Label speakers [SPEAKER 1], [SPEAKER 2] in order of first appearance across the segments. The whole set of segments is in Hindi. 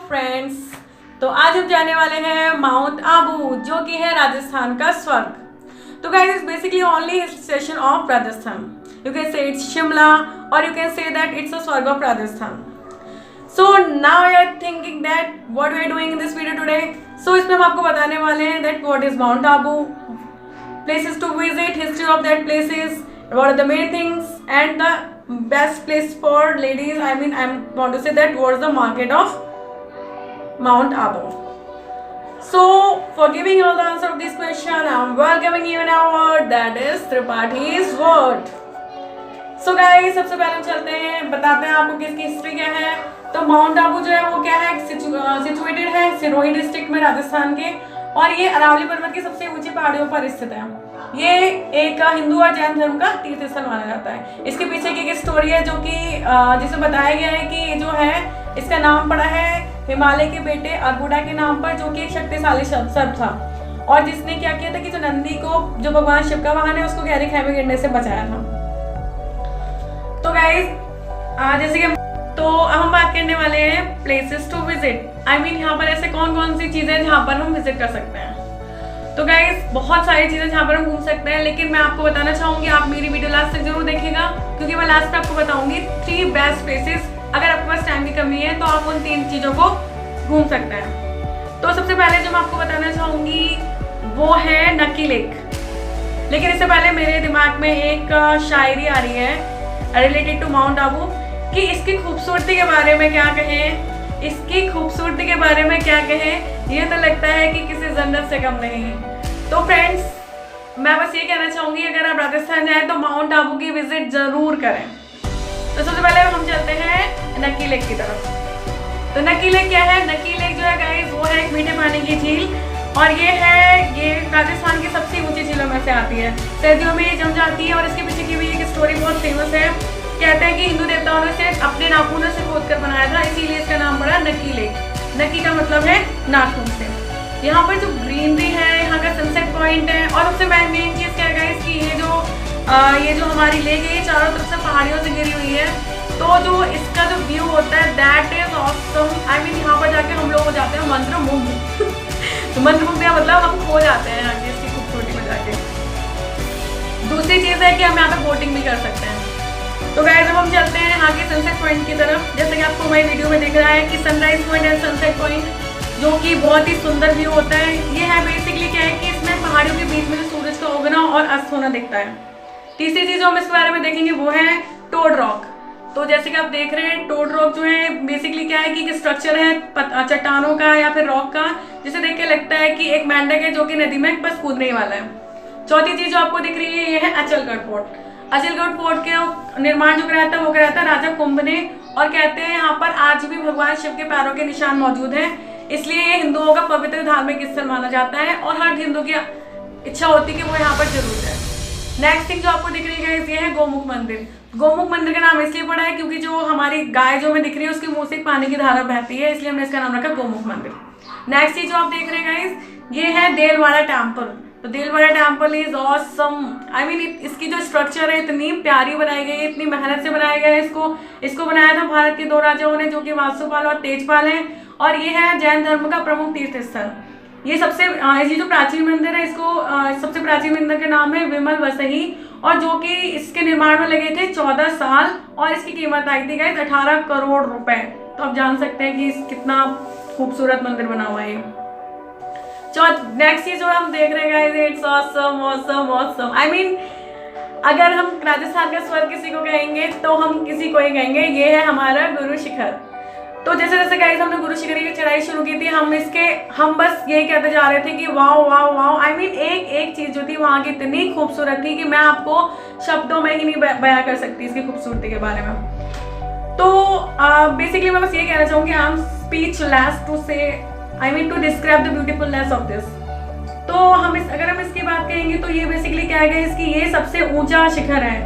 [SPEAKER 1] फ्रेंड्स, तो आज हम जाने वाले हैं माउंट आबू, जो कि है राजस्थान का स्वर्ग। तो guys, it's basically only hill station of Rajasthan. You can say it's Shimla और you can say that it's a swarg of Rajasthan. So now you are thinking that what we are doing in this video today. So इसमें हम आपको बताने वाले हैं that what is mount Abu, places to visit, history of that places, what are the main things and the best place for ladies. I want to say that what is the market of Mount Abu. So for giving all the answer of this question, I am welcoming you in our word, that is Tripaঠি's word. So guys, सबसे पहले हम चलते हैं, बताते हैं आपको किसकी हिस्ट्री क्या है। तो माउंट आबू जो है वो क्या है, सिचुएटेड है सिरोही डिस्ट्रिक्ट में राजस्थान के, और ये अरावली पर्वत की सबसे ऊंची पहाड़ियों पर स्थित है। ये एक हिंदू और जैन धर्म का तीर्थ स्थल माना जाता है। इसके पीछे की एक स्टोरी है जो कि जिसमें बताया गया है कि जो है इसका नाम पड़ा है हिमालय के बेटे अरबुडा के नाम पर, जो कि एक शक्तिशाली सर्प था, और जिसने क्या किया था कि जो नंदी को, जो भगवान शिव का वाहन है, उसको गहरी खेमे में गिरने से बचाया था। तो गाइस, जैसे कि तो हम बात करने वाले हैं प्लेसेस टू विजिट। यहाँ पर ऐसे कौन कौन सी चीजें हैं जहाँ पर हम विजिट कर सकते हैं। तो गाइस, बहुत सारी चीजें जहाँ पर हम घूम सकते हैं, लेकिन मैं आपको बताना चाहूंगी आप मेरी वीडियो लास्ट तक जरूर देखिएगा, क्योंकि मैं लास्ट में आपको बताऊंगी 3 बेस्ट प्लेसेस। अगर आपके पास टाइम की कमी है तो आप उन 3 चीजों को घूम सकते हैं। तो सबसे पहले जो मैं आपको बताना चाहूंगी वो है नक्की लेक। लेकिन इससे पहले मेरे दिमाग में एक शायरी आ रही है रिलेटेड टू माउंट आबू, कि इसकी खूबसूरती के बारे में क्या कहें, इसकी खूबसूरती के बारे में क्या कहें, ये तो लगता है कि किसी जन्नत से कम नहीं है। तो फ्रेंड्स, मैं बस ये कहना चाहूंगी अगर आप राजस्थान जाएं तो माउंट आबू की विजिट जरूर करें। तो सबसे पहले हम चलते हैं नक्की लेक की तरफ। तो नक्की लेक क्या है? नक्की लेक जो है गाइस वो है एक मीठे पानी की झील, और ये राजस्थान की सबसे ऊंची झीलों में से आती है। सर्दियों में ये जम जाती है, और इसके पीछे की भी एक स्टोरी बहुत फेमस है। कहते हैं कि हिंदू देवताओं ने इसे अपने नाखूनों से खोद कर बनाया था, इसीलिए इसका नाम पड़ा नक्की लेक। नक्की का मतलब है नाखून से। यहाँ पर जो ग्रीनरी है, यहाँ का सनसेट पॉइंट है, और सबसे मेन चीज क्या है इसकी, ये जो हमारी लेक है ये चारों तरफ से पहाड़ियों से घिरी हुई है। तो जो इसका जो व्यू होता है दैट इज ऑसम। यहाँ पर जाके हम लोग हो जाते हैं मंत्रमुग्ध। तो मंत्रमुग्ध मतलब हम खो जाते हैं यहाँ की इसकी खूबसूरती में जाके। दूसरी चीज है कि हम यहाँ पे बोटिंग भी कर सकते हैं। तो गाइस, जब हम चलते हैं यहाँ के सनसेट पॉइंट की तरफ, जैसे कि आपको हमारी वीडियो में दिख रहा है कि sunrise point and sunset point, जो कि बहुत ही सुंदर व्यू होता है। ये है बेसिकली क्या है कि इसमें पहाड़ियों के बीच में जो सूरज का उगना और अस्त होना दिखता है। तीसरी चीज जो हम इसके बारे में देखेंगे वो है टोड रॉक। तो जैसे कि आप देख रहे हैं, टोड रॉक जो है बेसिकली क्या है कि एक स्ट्रक्चर है चट्टानों का या फिर रॉक का, जिसे देख के लगता है कि एक मेंढक है जो कि नदी में बस कूदने वाला है। चौथी चीज जो आपको दिख रही है ये है अचलगढ़ फोर्ट। अचलगढ़ फोर्ट के निर्माण जो कराया था वो कराया था राजा कुंभ ने, और कहते हैं यहाँ पर आज भी भगवान शिव के पैरों के निशान मौजूद हैं, इसलिए ये हिंदुओं का पवित्र धार्मिक स्थल माना जाता है, और हर हिंदू की इच्छा होती है कि वो यहाँ पर जरूर जाए। नेक्स्ट थिंग जो आपको दिख रही है ये है गोमुख मंदिर। गोमुख मंदिर का नाम इसलिए पड़ा है क्योंकि जो हमारी गाय जो हमें दिख रही है उसके मुंह से पानी की धारा बहती है, इसलिए हमने इसका नाम रखा गोमुख मंदिर। नेक्स्ट चीज जो आप देख रहे हैं गाइस ये है देलवाड़ा टेम्पल। तो देलवाड़ा टेम्पल इज ऑसम। इसकी जो स्ट्रक्चर है इतनी प्यारी बनाई गई है, इतनी मेहनत से बनाया गया है। इसको बनाया था भारत के 2 राजाओं ने, जो कि वासुपाल और तेजपाल हैं, और ये है जैन धर्म का प्रमुख तीर्थ स्थल। ये जो प्राचीन मंदिर है, इसको सबसे प्राचीन मंदिर का नाम है विमल वसही, और जो कि इसके निर्माण में लगे थे 14 साल, और इसकी कीमत आई थी गाइस 18 करोड़ रुपए। तो आप जान सकते हैं कि कितना खूबसूरत मंदिर बना हुआ है। नेक्स्ट चीज जो हम देख रहे हैं इट्स ऑसम ऑसम ऑसम। अगर हम राजस्थान का स्वर्ग किसी को कहेंगे तो हम किसी को ही कहेंगे, ये है हमारा गुरु शिखर। तो जैसे जैसे गाइस हमने गुरु शिखर की चढ़ाई शुरू की थी, हम बस यही कहते जा रहे थे कि वाओ वाओ वाओ। एक चीज जो थी वहाँ की इतनी खूबसूरत थी कि मैं आपको शब्दों में ही नहीं बयां कर सकती इसकी खूबसूरती के बारे में। तो बेसिकली मैं बस ये कहना चाहूंगी I am speechless to describe the beautifulness of this. तो अगर हम इसकी बात कहेंगे तो ये बेसिकली क्या है इसकी, ये सबसे ऊंचा शिखर है,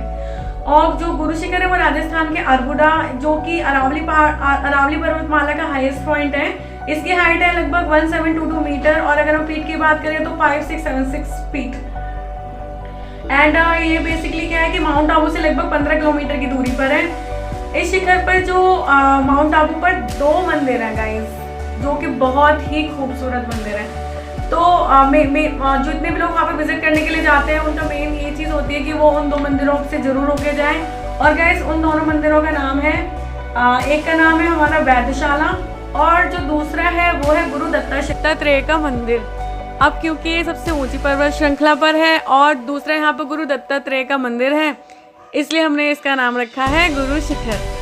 [SPEAKER 1] और जो गुरु शिखर है वो राजस्थान के अरबुडा, जो कि अरावली पर्वतमाला का हाईएस्ट पॉइंट है। इसकी हाइट है लगभग 1722 मीटर, और अगर हम फीट की बात करें तो 5676 फीट। एंड ये बेसिकली क्या है कि माउंट आबू से लगभग 15 किलोमीटर की दूरी पर है। इस शिखर पर जो माउंट आबू पर 2 मंदिर हैं गाइस, जो कि बहुत ही खूबसूरत मंदिर है। तो जो इतने भी लोग वहाँ पे विजिट करने के लिए जाते हैं उनका मेन ये चीज़ होती है कि वो उन 2 मंदिरों से ज़रूर होके जाएं। और गाइस उन दोनों मंदिरों का नाम है, एक का नाम है हमारा वैद्यशाला और जो दूसरा है वो है गुरु दत्तात्रेय का मंदिर। अब क्योंकि ये सबसे ऊंची पर्वत श्रृंखला पर है और दूसरा यहाँ पर गुरु दत्तात्रेय का मंदिर है, इसलिए हमने इसका नाम रखा है गुरु शिखर।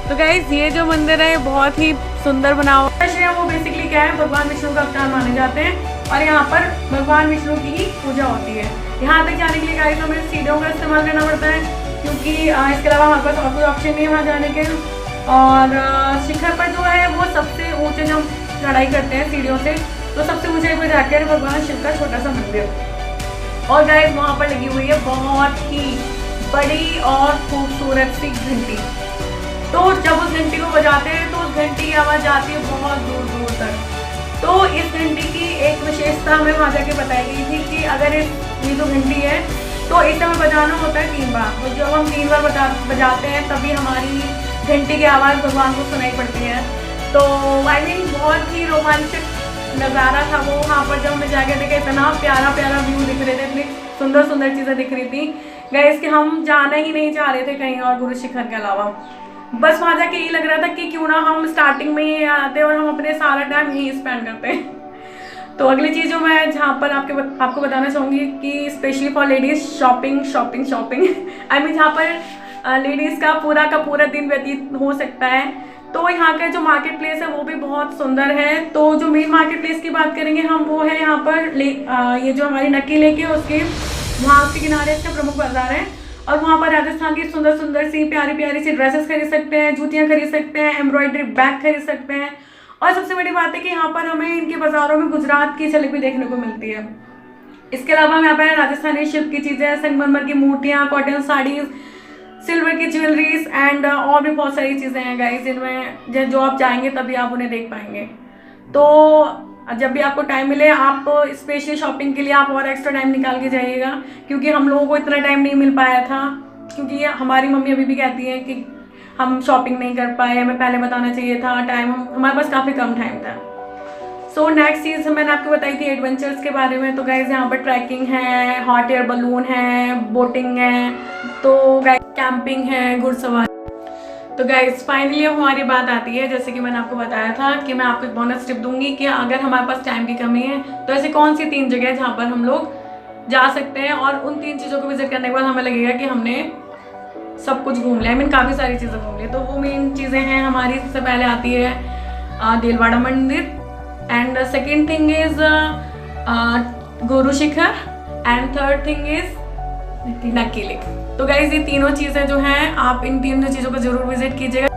[SPEAKER 1] तो गाइस ये जो मंदिर है बहुत ही सुंदर बना हुआ है। वो बेसिकली क्या है, भगवान विष्णु का अवतार माने जाते हैं और यहाँ पर भगवान विष्णु की ही पूजा होती है। यहाँ तक जाने के लिए गाइस हमें सीढ़ियों का इस्तेमाल करना पड़ता है, क्योंकि इसके अलावा हमारे पास और कोई ऑप्शन नहीं है वहाँ जाने के। और शिखर पर जो है वो सबसे ऊँचे जब चढ़ाई करते हैं सीढ़ियों से तो सबसे ऊँचाई पर जाकर भगवान शिव का छोटा सा मंदिर। और गाइस वहाँ पर लगी हुई है बहुत ही बड़ी और खूबसूरत सी घंटी। तो जब उस घंटी को बजाते हैं तो उस घंटी की आवाज़ जाती है बहुत दूर दूर तक। तो इस घंटी की एक विशेषता हमें वहाँ जाके बताई गई थी कि अगर ये जो घंटी है तो इसे हमें बजाना होता है 3 बार, और जब हम 3 बार बजाते हैं तभी हमारी घंटी की आवाज़ भगवान को सुनाई पड़ती है। तो आई मीन बहुत ही रोमांचक नज़ारा था वो। वहाँ पर जब हमने जाके देखा इतना प्यारा प्यारा व्यू दिख रहे थे, इतनी सुंदर सुंदर चीज़ें दिख रही थी गाइस कि हम जाना ही नहीं चाह रहे थे कहीं और गुरु शिखर के अलावा। बस वहाँ जाके यही लग रहा था कि क्यों ना हम स्टार्टिंग में ही आते और हम अपने सारा टाइम यही स्पेंड करते हैं। तो अगली चीज़ जो मैं जहाँ पर आपको बताना चाहूँगी कि specially for ladies shopping I mean जहाँ पर लेडीज़ का पूरा दिन व्यतीत हो सकता है। तो यहाँ का जो मार्केट प्लेस है वो भी बहुत सुंदर है। तो जो मेन मार्केट प्लेस की बात करेंगे हम वो है यहाँ पर ये जो हमारी नक्की लेक है उसके वहाँ के किनारे इसका प्रमुख बाजार है। और वहाँ पर राजस्थान की सुंदर सुंदर सी प्यारी सी ड्रेसेस खरीद सकते हैं, जूतियाँ खरीद सकते हैं, एम्ब्रॉयडरी बैग खरीद सकते हैं। और सबसे बड़ी बात है कि यहाँ पर हमें इनके बाज़ारों में गुजरात की झलक भी देखने को मिलती है। इसके अलावा यहाँ पर राजस्थानी शिल्प की चीज़ें, संगमरमर की मूर्तियाँ, कॉटन साड़ीज़, सिल्वर की ज्वेलरीज एंड और भी बहुत सारी चीज़ें हैं गाइस जिनमें जो आप चाहेंगे तभी आप उन्हें देख पाएंगे। तो जब भी आपको टाइम मिले आप स्पेशली शॉपिंग के लिए आप और एक्स्ट्रा टाइम निकाल के जाइएगा, क्योंकि हम लोगों को इतना टाइम नहीं मिल पाया था, क्योंकि हमारी मम्मी अभी भी कहती हैं कि हम शॉपिंग नहीं कर पाए, हमें पहले बताना चाहिए था, टाइम हमारे पास काफ़ी कम टाइम था। सो नेक्स्ट चीज़ मैंने आपको बताई थी एडवेंचर्स के बारे में। तो गाइज यहाँ पर ट्रैकिंग है, हॉट एयर बलून है, बोटिंग है, तो गाइज कैंपिंग है, घुड़सवारी। तो गाइज फाइनली हमारी बात आती है, जैसे कि मैंने आपको बताया था कि मैं आपको एक बोनस टिप दूंगी कि अगर हमारे पास टाइम की कमी है तो ऐसी कौन सी 3 जगह जहाँ पर हम लोग जा सकते हैं और उन 3 चीज़ों को विजिट करने के बाद हमें लगेगा कि हमने सब कुछ घूम लिया, आई मीन काफ़ी सारी चीज़ें घूम ली। तो वो मेन चीज़ें हैं हमारी। सबसे पहले आती है देलवाड़ा मंदिर, and second thing is Guru Shikhar, and third thing is नक्की लेक। तो गाइज ये तीनों चीज़ें जो हैं आप इन तीनों चीज़ों को ज़रूर विजिट कीजिएगा।